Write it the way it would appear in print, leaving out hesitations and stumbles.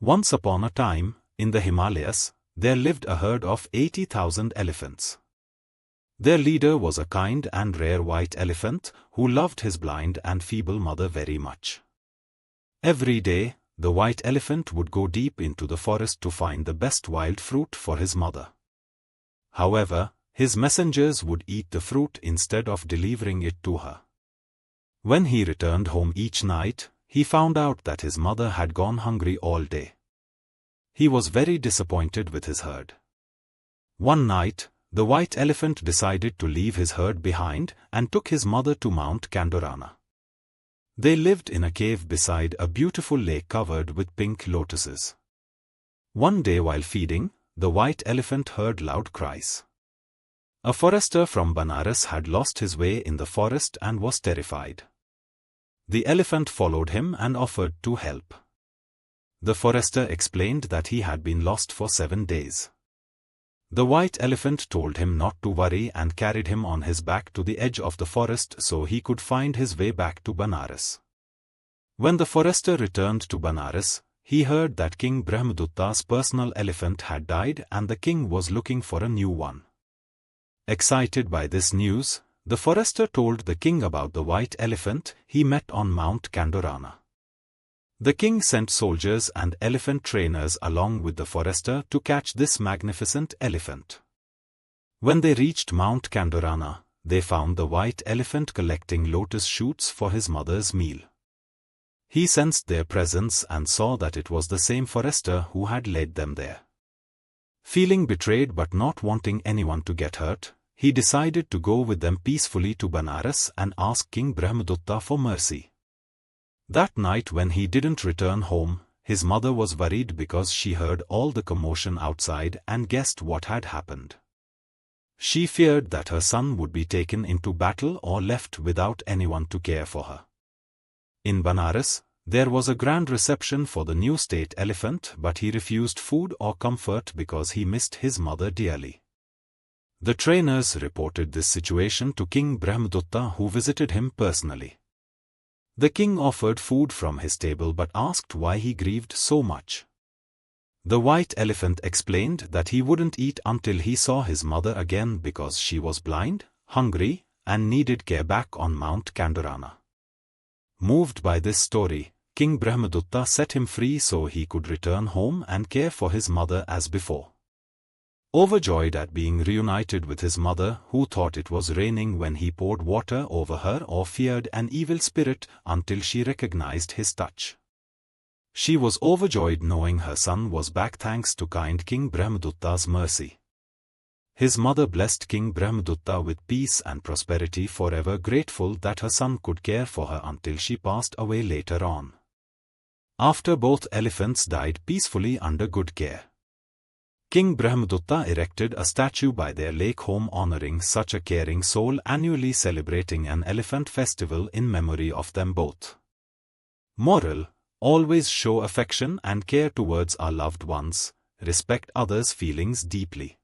Once upon a time, in the Himalayas, there lived a herd of 80,000 elephants. Their leader was a kind and rare white elephant who loved his blind and feeble mother very much. Every day, the white elephant would go deep into the forest to find the best wild fruit for his mother. However, his messengers would eat the fruit instead of delivering it to her. When he returned home each night, he found out that his mother had gone hungry all day. He was very disappointed with his herd. One night, the white elephant decided to leave his herd behind and took his mother to Mount Kandorana. They lived in a cave beside a beautiful lake covered with pink lotuses. One day while feeding, the white elephant heard loud cries. A forester from Banaras had lost his way in the forest and was terrified. The elephant followed him and offered to help. The forester explained that he had been lost for 7 days. The white elephant told him not to worry and carried him on his back to the edge of the forest so he could find his way back to Banaras. When the forester returned to Banaras, he heard that King Brahmadutta's personal elephant had died and the king was looking for a new one. Excited by this news, the forester told the king about the white elephant he met on Mount Kandorana. The king sent soldiers and elephant trainers along with the forester to catch this magnificent elephant. When they reached Mount Kandorana, they found the white elephant collecting lotus shoots for his mother's meal. He sensed their presence and saw that it was the same forester who had led them there. Feeling betrayed but not wanting anyone to get hurt, he decided to go with them peacefully to Banaras and ask King Brahmadutta for mercy. That night when he didn't return home, his mother was worried because she heard all the commotion outside and guessed what had happened. She feared that her son would be taken into battle or left without anyone to care for her. In Banaras, there was a grand reception for the new state elephant, but he refused food or comfort because he missed his mother dearly. The trainers reported this situation to King Brahmadutta, who visited him personally. The king offered food from his table but asked why he grieved so much. The white elephant explained that he wouldn't eat until he saw his mother again because she was blind, hungry, and needed care back on Mount Kandorana. Moved by this story, King Brahmadutta set him free so he could return home and care for his mother as before. Overjoyed at being reunited with his mother, who thought it was raining when he poured water over her or feared an evil spirit until she recognized his touch. She was overjoyed knowing her son was back thanks to kind King Brahmadutta's mercy. His mother blessed King Brahmadutta with peace and prosperity, forever grateful that her son could care for her until she passed away later on. After both elephants died peacefully under good care, King Brahmadutta erected a statue by their lake home honoring such a caring soul, annually celebrating an elephant festival in memory of them both. Moral: always show affection and care towards our loved ones, respect others' feelings deeply.